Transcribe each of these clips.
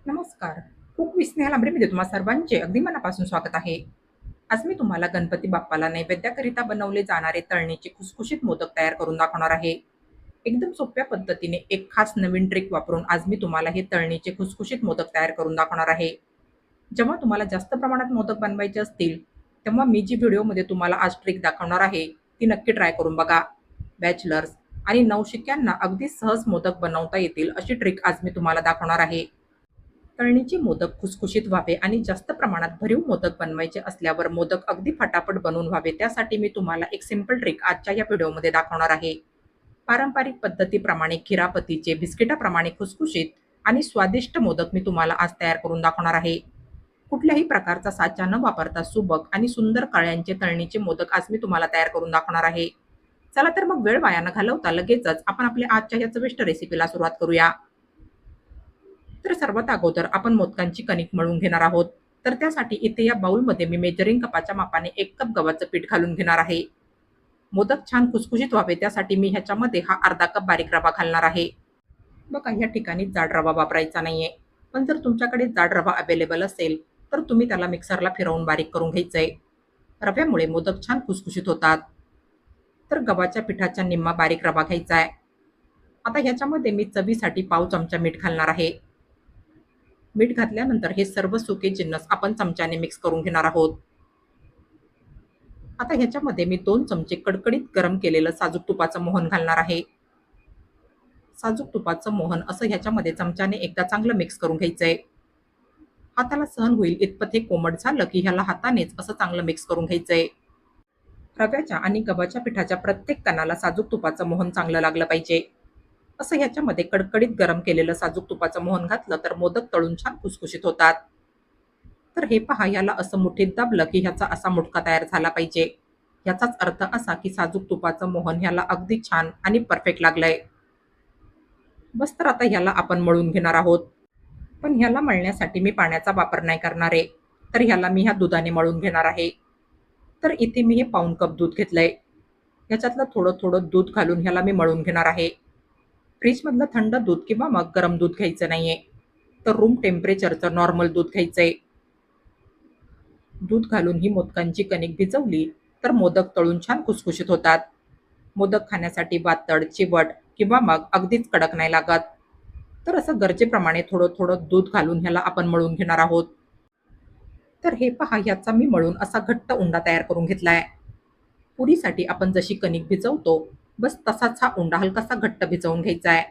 नमस्कार. Cook with Sneha लांबरेमध्ये तुम्हा सर्वांचे अगदी मनापासून स्वागत आहे. आज मी तुम्हाला गणपती बाप्पाला नैवेद्याकरिता बनवले जाणारे तळणीचे खुसखुशीत मोदक तयार करून दाखवणार आहे. एकदम सोप्या पद्धतीने एक खास नवीन ट्रिक वापरून आज मी तुम्हाला हे तळणीचे खुसखुशीत मोदक तयार करून दाखवणार आहे. जेव्हा तुम्हाला जास्त प्रमाणात मोदक बनवायचे असतील, तेव्हा मी जी व्हिडिओमध्ये तुम्हाला आज ट्रिक दाखवणार आहे, ती नक्की ट्राय करून बघा. बॅचलर्स आणि नवशिक्यांना अगदी सहज मोदक बनवता येतील अशी ट्रिक आज मी तुम्हाला दाखवणार आहे. तळणीचे मोदक खुसखुशीत व्हावे आणि जास्त प्रमाणात भरीव मोदक बनवायचे असल्यावर मोदक अगदी फटाफट बनवून व्हावे त्यासाठी मी तुम्हाला एक सिंपल ट्रिक आजच्या या व्हिडिओमध्ये दाखवणार आहे. पारंपरिक पद्धतीप्रमाणे खिरापतीचे बिस्किटाप्रमाणे खुसखुशीत आणि स्वादिष्ट मोदक मी तुम्हाला आज तयार करून दाखवणार आहे. कुठल्याही प्रकारचा साचा न वापरता सुबक आणि सुंदर कळ्यांचे तळणीचे मोदक आज मी तुम्हाला तयार करून दाखवणार आहे. चला तर मग वेळ वाया न घालवता लगेचच आपण आपल्या आजच्या या चविष्ट रेसिपीला सुरुवात करूया. तर सर्वात अगोदर आपण मोदकांची कणिक मळून घेणार आहोत. तर त्यासाठी इथे या बाउलमध्ये मी मेजरिंग कपाच्या मापाने 1 कप गव्हाचं पीठ घालून घेणार आहे. मोदक छान खुसखुशीत व्हावे त्यासाठी मी ह्याच्यामध्ये हा अर्धा कप बारीक रवा घालणार आहे. बघा ह्या ठिकाणी जाड रवा वापरायचा नाहीये. पण जर तुमच्याकडे जाड रवा अवेलेबल असेल तर तुम्ही त्याला मिक्सरला फिरवून बारीक करून घ्यायचंय. रव्यामुळे मोदक छान खुसखुशीत होतात. तर गव्हाच्या पिठाच्या निम्मा बारीक रवा घ्यायचा आहे. आता ह्याच्यामध्ये मी चवीसाठी पाव चमचा मीठ घालणार आहे. मीठ घातल्यानंतर हे सर्व सुके जिन्नस आपण चमच्याने मिक्स करून घेणार आहोत. आता ह्याच्यामध्ये मी 2 चमचे कडकडीत गरम केलेलं साजूक तुपाचं मोहन घालणार आहे. साजूक तुपाचं मोहन असं ह्याच्यामध्ये चमच्याने एकदा चांगलं मिक्स करून घ्यायचंय. हाताला सहन होईल इतपत हे कोमट झालं की ह्याला हातानेच असं चांगलं मिक्स करून घ्यायचंय. रव्याच्या आणि गव्हाच्या पिठाच्या प्रत्येक कणाला साजूक तुपाचं मोहन चांगलं लागलं पाहिजे. असं ह्याच्यामध्ये कडकडीत गरम केलेलं साजूक तुपाचं मोहन घातलं तर मोदक तळून छान खुसखुशीत होतात. तर हे पहा याला असं मुठीत दाबलं की ह्याचा असा मुटका तयार झाला पाहिजे. याचाच अर्थ असा की साजूक तुपाचं मोहन ह्याला अगदी छान आणि परफेक्ट लागलंय. बस तर आता ह्याला आपण मळून घेणार आहोत. पण ह्याला मळण्यासाठी मी पाण्याचा वापर नाही करणार आहे. तर ह्याला मी ह्या दुधाने मळून घेणार आहे. तर इथे मी हे पाऊण कप दूध घेतलंय. ह्याच्यातलं थोडं थोडं दूध घालून ह्याला मी मळून घेणार आहे. फ्रीजमधलं थंड दूध किंवा मग गरम दूध घ्यायचं नाहीये. तर रूम टेम्परेचरचं नॉर्मल दूध घ्यायचंय. दूध घालून ही मोदकांची कणिक भिजवली तर मोदक तळून छान खुसखुशीत होतात. मोदक खाण्यासाठी पातळ, चिवट किंवा मग अगदीच कडक नाही लागत. तर असं गरजेप्रमाणे थोडं थोडं दूध घालून ह्याला आपण मळून घेणार आहोत. तर हे पहा ह्याचा मी मळून असा घट्ट उंडा तयार करून घेतलाय. पुरीसाठी आपण जशी कणिक भिजवतो बस तसाच हा उंडा हलकासा घट्ट भिजवून घ्यायचा आहे.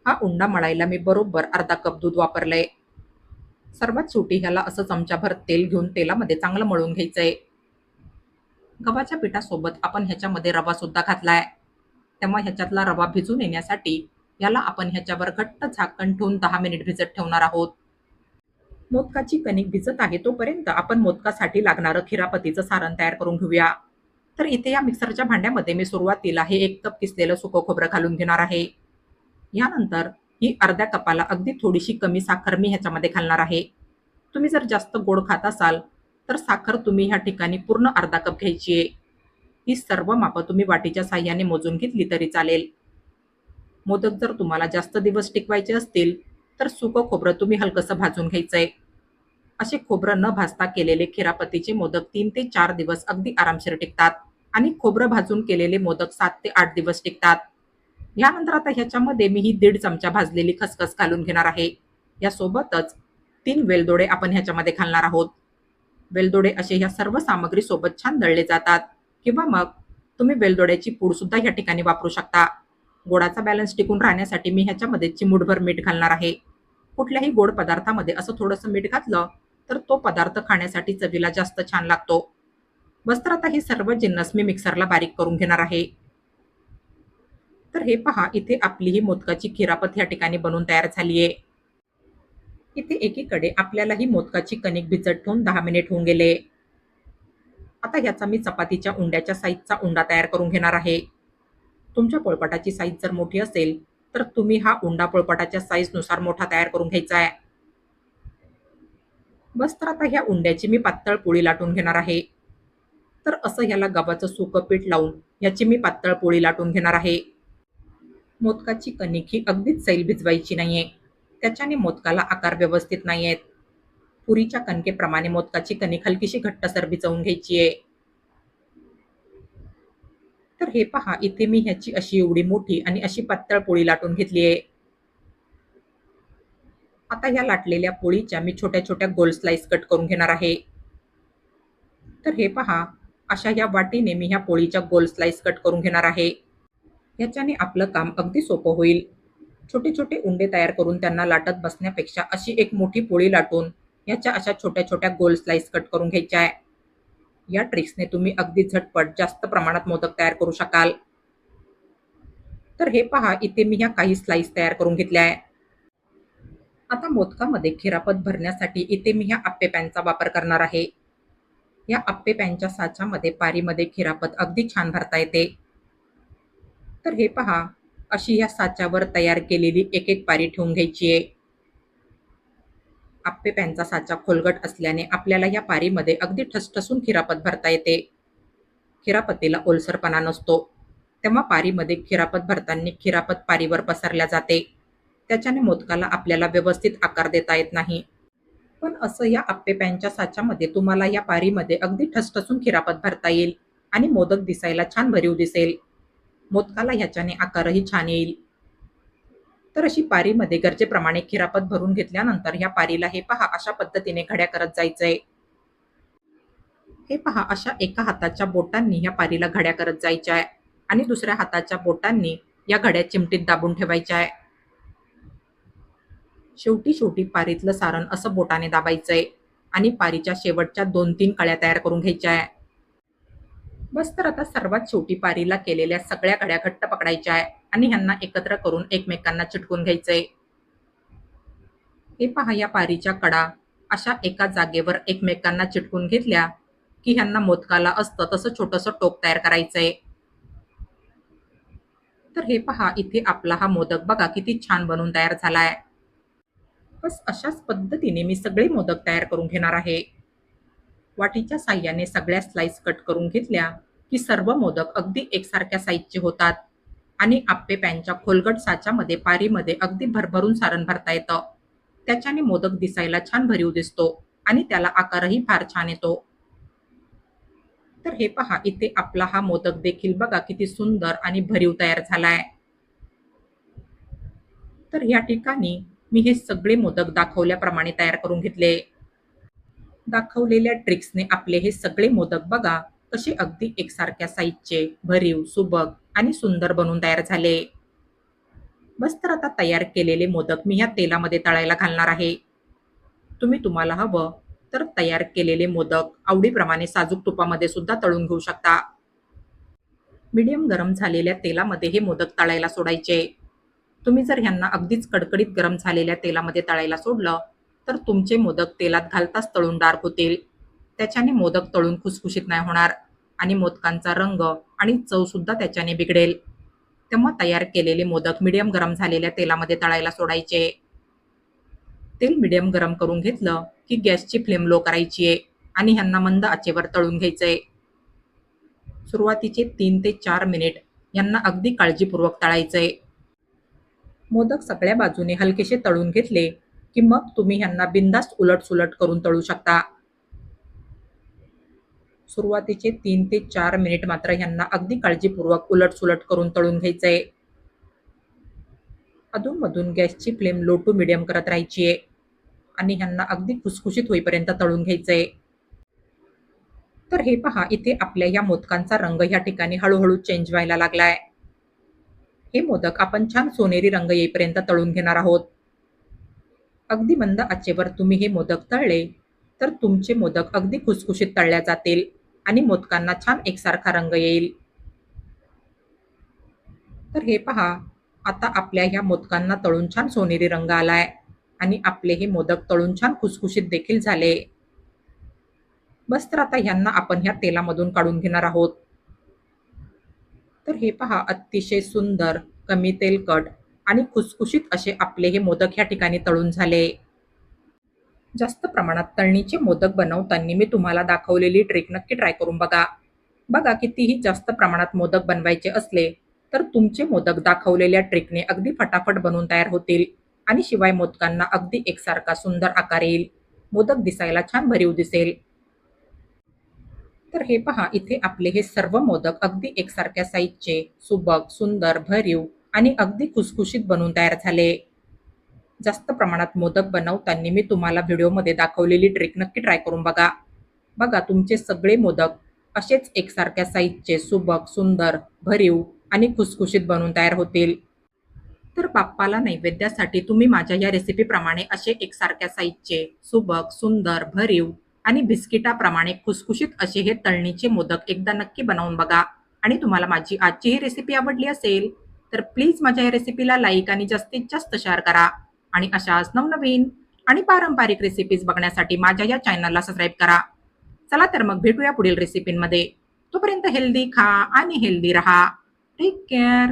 हा उंडा मळायला मी बरोबर अर्धा कप दूध वापरलंय. सर्वात शेवटी ह्याला असं चमचाभर तेल घेऊन तेलामध्ये चांगलं मळून घ्यायचंय. गव्हाच्या पिठासोबत आपण ह्याच्यामध्ये रवा सुद्धा घातलाय. तेव्हा ह्याच्यातला रवा भिजून येण्यासाठी याला आपण ह्याच्यावर घट्ट झाकण ठेवून 10 मिनिट भिजत ठेवणार आहोत. मोदकाची कणिक भिजत आहे तोपर्यंत आपण मोदकासाठी लागणारं खिरापतीचं सारण तयार करून घेऊया. तर इथे या मिक्सरच्या भांड्यामध्ये मी सुरुवातीला हे 1 कप किसलेलं सुकं खोबरं घालून घेणार आहे. यानंतर ही अर्ध्या कपाला अगदी थोडीशी कमी साखर मी ह्याच्यामध्ये घालणार आहे. तुम्ही जर जास्त गोड खात असाल तर साखर तुम्ही ह्या ठिकाणी पूर्ण अर्धा कप घ्यायची आहे. ही सर्व मापं तुम्ही वाटीच्या साह्याने मोजून घेतली तरी चालेल. मोदक जर तुम्हाला जास्त दिवस टिकवायचे असतील तर सुकं खोबरं तुम्ही हलकसं भाजून घ्यायचंय. असे खोबरं न भाजता केलेले खिरापतीचे मोदक 3 ते 4 दिवस अगदी आरामशीर टिकतात आणि खोबरं भाजून केलेले मोदक 7 ते 8 दिवस टिकतात. यानंतर आता ह्याच्यामध्ये मी ही 1.5 चमचा भाजलेली खसखस घालून घेणार आहे. यासोबतच 3 वेलदोडे आपण ह्याच्यामध्ये घालणार आहोत. वेलदोडे असे ह्या सर्व सामग्री सोबत छान दळले जातात किंवा मग तुम्ही वेलदोड्याची पूड सुद्धा ह्या ठिकाणी वापरू शकता. गोडाचा बॅलन्स टिकून राहण्यासाठी मी ह्याच्यामध्ये चिमूटभर मीठ घालणार आहे. कुठल्याही गोड पदार्थामध्ये असं थोडंसं मीठ घातलं तर तो पदार्थ खाण्यासाठी चवीला जास्त छान लागतो. बस तर आता हे सर्व जिन्नस मी मिक्सरला बारीक करून घेणार आहे. तर हे पहा इथे आपली ही मोदकाची खिरापत ह्या ठिकाणी बनवून तयार झाली आहे. इथे एकीकडे आपल्याला ही मोदकाची कणिक भिजत ठेवून 10 मिनिट होऊन गेले. आता ह्याचा मी चपातीच्या उंड्याच्या साईजचा उंडा तयार करून घेणार आहे. तुमच्या पोळपाटाची साईज जर मोठी असेल तर तुम्ही हा उंडा पोळपाटाच्या साईजनुसार मोठा तयार करून घ्यायचा आहे. बस तर आता ह्या उंड्याची मी पातळ पोळी लाटून घेणार आहे. तर असं ह्याला गव्हाचं सुकं पीठ लावून याची मी पातळ पोळी लाटून घेणार आहे. मोदकाची कणिक ही अगदीच सैल भिजवायची नाहीये. त्याच्याने मोदकाला आकार व्यवस्थित नाही आहेत. पुरीच्या कणकेप्रमाणे मोदकाची कणिक हलकीशी घट्टसर भिजवून घ्यायची आहे. तर हे पहा, इथे मी ह्याची अशी एवढी मोठी आणि अशी पातळ पोळी लाटून घेतली आहे. आता ह्या लाटलेल्या पोळीच्या मी छोट्या-छोट्या गोल स्लाइस कट करून घेणार आहे. तर हे पहा, अशा ह्या वाटीने मी ह्या पोळीच्या गोल स्लाइस कट करून घेणार आहे. ह्याच्याने आपलं काम अगदी सोपं होईल. छोटे-छोटे उंडे तयार करून त्यांना लाटत बसण्यापेक्षा अशी एक मोठी पोळी लाटून ह्याच्या अशा छोट्या-छोट्या गोल स्लाइस कट करून घ्यायच्या आहे. या ट्रिक्सने तुम्ही अगदी झटपट जास्त प्रमाणात मोदक तयार करू शकाल. तर हे पहा, इथे मी ह्या काही स्लाइस तयार करून घेतल्या आहे. आता मोदकामध्ये खिरापत भरण्यासाठी इथे मी ह्या आप्पे पॅनचा वापर करणार आहे. या आप्पे पॅनच्या साच्यामध्ये पारीमध्ये खिरापत अगदी छान भरता येते. तर हे पहा, अशी ह्या साच्यावर तयार केलेली एक एक पारी ठेवून घ्यायची आहे. आप्पे पॅनचा साचा खोलगट असल्याने आपल्याला या पारीमध्ये अगदी ठसठसून खिरापत भरता येते. खिरापतीला ओलसरपणा नसतो, तेव्हा पारीमध्ये खिरापत भरताना खिरापत पारीवर पसरल्या जाते. त्याच्याने मोदकाला आपल्याला व्यवस्थित आकार देता येत नाही. पण असं या आप्पे पॅनच्या साच्यामध्ये तुम्हाला या पारीमध्ये अगदी ठसठसून खिरापत भरता येईल आणि मोदक दिसायला छान भरीव दिसेल. मोदकाला ह्याच्याने आकारही छान येईल. तर अशी पारीमध्ये गरजेप्रमाणे खिरापत भरून घेतल्यानंतर ह्या पारीला हे पहा, अशा पद्धतीने घड्या करत जायचंय. हे पहा, अशा एका हाताच्या बोटांनी ह्या पारीला घड्या करत जायच्या आहे आणि दुसऱ्या हाताच्या बोटांनी या घड्या चिमटीत दाबून ठेवायच्या आहे. शेवटी शेवटी पारीतलं सारण असं बोटाने दाबायचंय आणि पारीच्या शेवटच्या 2-3 कळ्या तयार करून घ्यायच्या आहे. बस, तर आता सर्वात शेवटी पारीला केलेल्या सगळ्या घड्या घट्ट पकडायच्या आहे आणि ह्यांना एकत्र करून एकमेकांना चिटकून घ्यायचंय. हे पहा, या पारीच्या कडा अशा एका जागेवर एकमेकांना चिटकून घेतल्या की ह्यांना मोदकाला असतं तसं छोटंसं टोक तयार करायचंय. तर हे पहा, इथे आपला हा मोदक बघा किती छान बनून तयार झालाय. बस, अशाच पद्धतीने मी सगळे मोदक तयार करून घेणार आहे. वाटीच्या साह्याने सगळ्या स्लाइस कट करून घेतल्या की सर्व मोदक अगदी एकसारख्या साईजचे होतात आणि आप्पे पॅनच्या खोलगट साच्यामध्ये पारीमध्ये अगदी भरभरून सारण भरता येतं. त्याच्याने मोदक दिसायला छान भरीव दिसतो आणि त्याला आकारही फार छान येतो. तर हे पहा, इथे आपला हा मोदक देखील बघा किती सुंदर आणि भरीव तयार झालाय. तर या ठिकाणी मी हे सगळे मोदक दाखवल्याप्रमाणे तयार करून घेतले. दाखवलेल्या ट्रिक्सने आपले हे सगळे मोदक बघा कसे अगदी एकसारख्या साईजचे, भरीव, सुबक आणि सुंदर बनून तयार झाले. बस, तर आता तयार केलेले मोदक मी ह्या तेलामध्ये तळायला घालणार आहे. तुम्हाला हवं तर तयार केलेले मोदक आवडीप्रमाणे साजूक तुपामध्ये सुद्धा तळून घेऊ शकता. मीडियम गरम झालेल्या तेलामध्ये हे मोदक तळायला सोडायचे. तुम्ही जर ह्यांना अगदीच कडकडीत गरम झालेल्या तेलामध्ये तळायला सोडलं तर तुमचे मोदक तेलात घालताच तळून डार्क होतील. त्याच्याने मोदक तळून खुसखुशीत नाही होणार आणि मोदकांचा रंग आणि चव सुद्धा त्याच्याने बिघडेल. तेव्हा तयार केलेले मोदक मीडियम गरम झालेल्या तेलामध्ये तळायला सोडायचे. तेल मीडियम गरम करून घेतलं की गॅसची फ्लेम लो करायची आहे आणि ह्यांना मंद आचेवर तळून घ्यायचंय. सुरुवातीचे 3 ते 4 मिनिट यांना अगदी काळजीपूर्वक तळायचंय. मोदक सगळ्या बाजूने हलकेसे तळून घेतले की मग तुम्ही ह्यांना बिनधास्त उलट-सुलट करून तळू शकता. सुरुवातीचे 3 ते 4 मिनिट मात्र ह्यांना अगदी काळजीपूर्वक उलट-सुलट करून तळून घ्यायचंय. अधूनमधून गॅसची फ्लेम लो टू मीडियम करत राहायची आहे आणि ह्यांना अगदी खुसखुशीत होईपर्यंत तळून घ्यायचंय. तर हे पहा, इथे आपल्या या मोदकांचा रंग या ठिकाणी हळूहळू चेंज व्हायला लागलाय. हे मोदक आपण छान सोनेरी रंग येईपर्यंत तळून घेणार आहोत. अगदी मंद आचेवर तुम्ही हे मोदक तळले तर तुमचे मोदक अगदी खुसखुशीत तळल्या जातील आणि मोदकांना छान एकसारखा रंग येईल. तर हे पहा, आता आपल्या ह्या मोदकांना तळून छान सोनेरी रंग आलाय आणि आपले हे मोदक तळून छान खुसखुशीत देखील झाले. बस, तर आता ह्यांना आपण ह्या तेलामधून काढून घेणार आहोत. तर हे पहा, अतिशय सुंदर, कमी तेलकट आणि खुसखुशीत असे आपले हे मोदक ह्या ठिकाणी तळून झाले. जास्त प्रमाणात तळणीचे मोदक बनवताना मी तुम्हाला दाखवलेली ट्रिक नक्की ट्राय करून बघा. बघा, कितीही जास्त प्रमाणात मोदक बनवायचे असले तर तुमचे मोदक दाखवलेल्या ट्रिकने अगदी फटाफट बनवून तयार होतील आणि शिवाय मोदकांना अगदी एकसारखा सुंदर आकार येईल. मोदक दिसायला छान भरीव दिसेल. तर हे पहा, इथे आपले हे सर्व मोदक अगदी एकसारख्या साईजचे, सुबक, सुंदर, भरीव आणि अगदी खुसखुशीत बनून तयार झाले. जास्त प्रमाणात मोदक बनवताना मी तुम्हाला व्हिडिओमध्ये दाखवलेली ट्रिक नक्की ट्राय करून बघा. बघा, तुमचे सगळे मोदक असेच एकसारख्या साईजचे, सुबक, सुंदर, भरीव आणि खुसखुशीत बनून तयार होतील. तर बाप्पाला नैवेद्यासाठी तुम्ही माझ्या या रेसिपीप्रमाणे असे एकसारख्या साईजचे, सुबक, सुंदर, भरीव आणि बिस्किटाप्रमाणे खुसखुशीत असे हे तळणीचे मोदक एकदा नक्की बनवून बघा. आणि तुम्हाला माझी आजची ही रेसिपी आवडली असेल तर प्लीज माझ्या या रेसिपीला लाईक आणि जास्तीत जास्त शेअर करा. आणि अशाच नवनवीन आणि पारंपरिक रेसिपीज बघण्यासाठी माझ्या या चॅनलला सबस्क्राईब करा. चला तर मग भेटूया पुढील रेसिपींमध्ये. तोपर्यंत हेल्दी खा आणि हेल्दी रहा. Take care.